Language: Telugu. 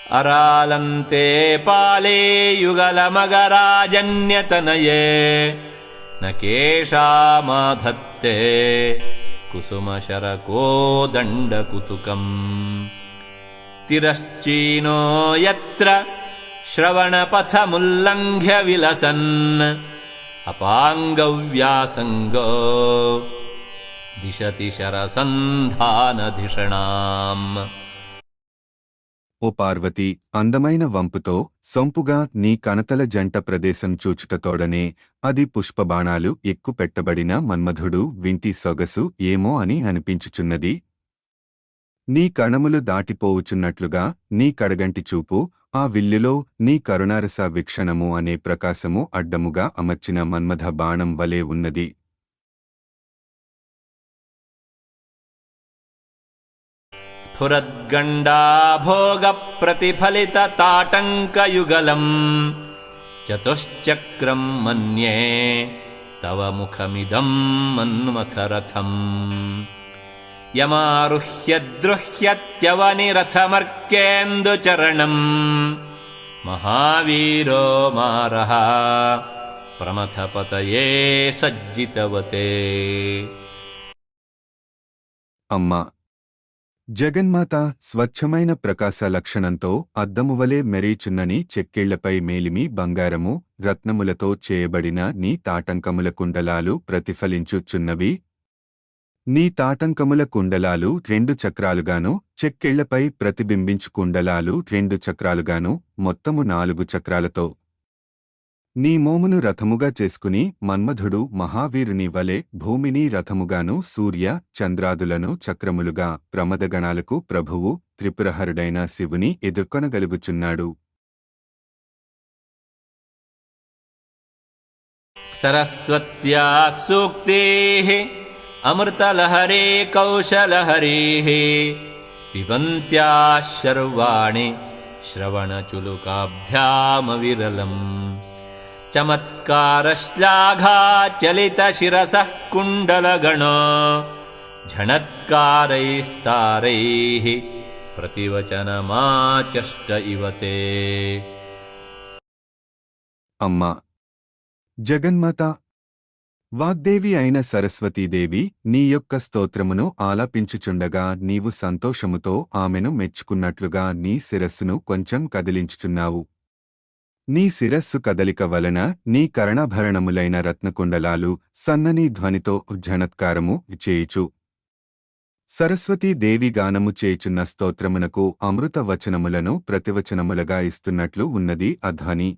అరాలంతే పాలే యుగలమగరాజన్యతనయే నకేషామాధత్తే కుసుమశరకోదండకుతుకం తిరశ్చీనో యత్ర శ్రవణపథముల్లంఘ్య విలసన్ అపాంగవ్యాసంగో దిశతి శరసంధానధిషణాం. ఓ పార్వతి, అందమైన వంపుతో సొంపుగా నీ కణతల జంట ప్రదేశం చూచుటతోడనే అది పుష్పబాణాలు ఎక్కుపెట్టబడిన మన్మధుడు వింటి సొగసు ఏమో అని అనిపించుచున్నది. నీ కణములు దాటిపోవుచున్నట్లుగా నీ కడగంటి చూపు, ఆ విల్లులో నీ కరుణారస వీక్షణము అనే ప్రకాశము అడ్డముగా అమర్చిన మన్మథ బాణం వలె ఉన్నది. స్ఫురద్గండాభోగప్రతిఫలిత తాటంకయుగలం చతుశ్చక్రం మన్యే తవ ముఖమిదం మన్మథరథం యమారుహ్యద్రుహ్యత్యవనిరథమర్కేందుచరణం మహావీరో మారః ప్రమథపతయే సజ్జితవతే. అమ్మా జగన్మాత, స్వచ్ఛమైన ప్రకాశ లక్షణంతో అద్దమువలే మెరీచున్నని చెక్కిళ్లపై మేలిమి బంగారము రత్నములతో చేయబడిన నీ తాటంకముల కుండలాలు ప్రతిఫలించుచున్నవి. నీ తాటంకముల కుండలాలు 2 చక్రాలుగాను, చెక్కిళ్లపై ప్రతిబింబించు కుండలాలు 2 చక్రాలుగాను, మొత్తము 4 చక్రాలతో నీ మోమును రథముగా చేసుకుని మన్మధుడు మహావీరుని వలె భూమిని రథముగాను, సూర్య చంద్రాదులను చక్రములుగా ప్రమదగణాలకు ప్రభువు త్రిపురహరుడైన శివుని ఎదుర్కొనగలుగుచున్నాడు. సరస్వత్యా సూక్తేః అమృతలహరే కౌశలహరేః పిబంత్యాః శర్వాణి శ్రవణచులుకాభ్యామవిరలం చమత్కారశ్లాఘాచలితశిరసః కుండలగణో ఝణత్కారైస్తారైః ప్రతివచనమాచష్ట ఇవతే. అమ్మా జగన్మాత, వాగ్దేవి అయిన సరస్వతీదేవి నీ యొక్క స్తోత్రమును ఆలాపించుచుండగా నీవు సంతోషముతో ఆమెను మెచ్చుకున్నట్లుగా నీ శిరస్సును కొంచెం కదిలించుచున్నావు. నీ శిరస్సు కదలిక వలన నీ కర్ణాభరణములైన రత్నకుండలాలు సన్నని ధ్వనితో ఝణత్కారము చేయుచు సరస్వతీదేవి గానము చేయుచున్న స్తోత్రమునకు అమృత వచనములను ప్రతివచనములుగా ఇస్తున్నట్లు ఉన్నది ఆ ధ్వని.